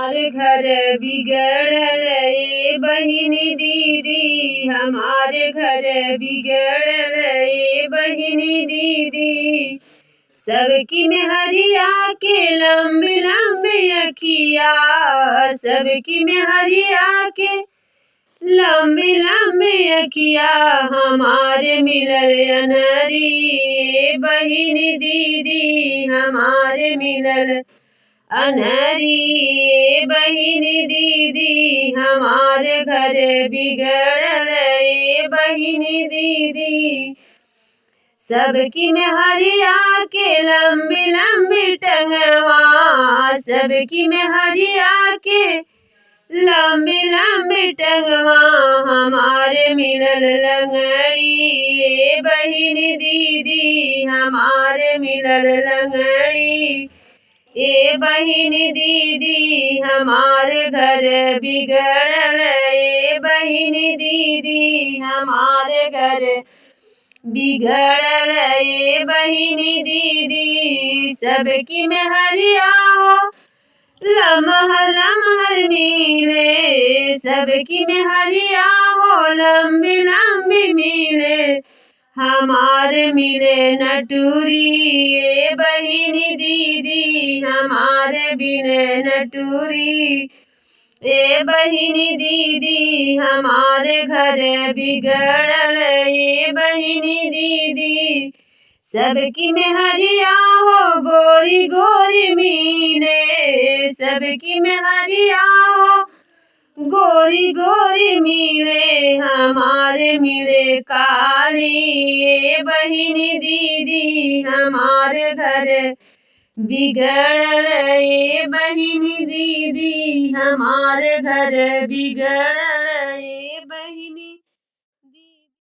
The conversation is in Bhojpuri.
हमारे घर बिगड़ल ए बहिनी दीदी, हमारे घर बिगड़ल ए बहिनी दीदी। सबकी मेहरिया के लंबी लंबी अखिया, सबकी मेहरिया के लंबी लंबी अखिया, हमारे मिलल अनहरी ए बहिनी दीदी, हमारे मिलल अनहरी ए बहिनी दीदी। हमारे घर बिगड़ल ए बहिनी दीदी। सबकी मेहरिया के लंबी लंबी टंगवा, सबकी मेहरिया के लंबी लंबी टंगवा, हमारे मिलल लंगड़ी ए बहिनी दीदी, हमारे मिलल लंगड़ी ए बहिनी दीदी। हमारे घर बिगड़ल ए बहिनी दीदी, हमारे घर बिगड़ल ए बहिनी दीदी। सबकी मेहरिया हो लमहर लमहर मिले, सबकी मेहरिया हो लंबी लंबी मिले, हमारे मिले नटूरी ए बहिनी दीदी, हमारे बिने नटूरी ए बहिनी दीदी। हमारे घर बिगड़ल ए बहिनी दीदी। सबकी मेहरिया हो गोरी गोरी मिले, सबकी मेहरिया हो गोरी गोरी मिले, हमारे मिले काली ए बहिनी दीदी। हमारे घर बिगड़ल ए बहिनी दीदी, हमारे घर बिगड़ल ए बहिनी दीदी।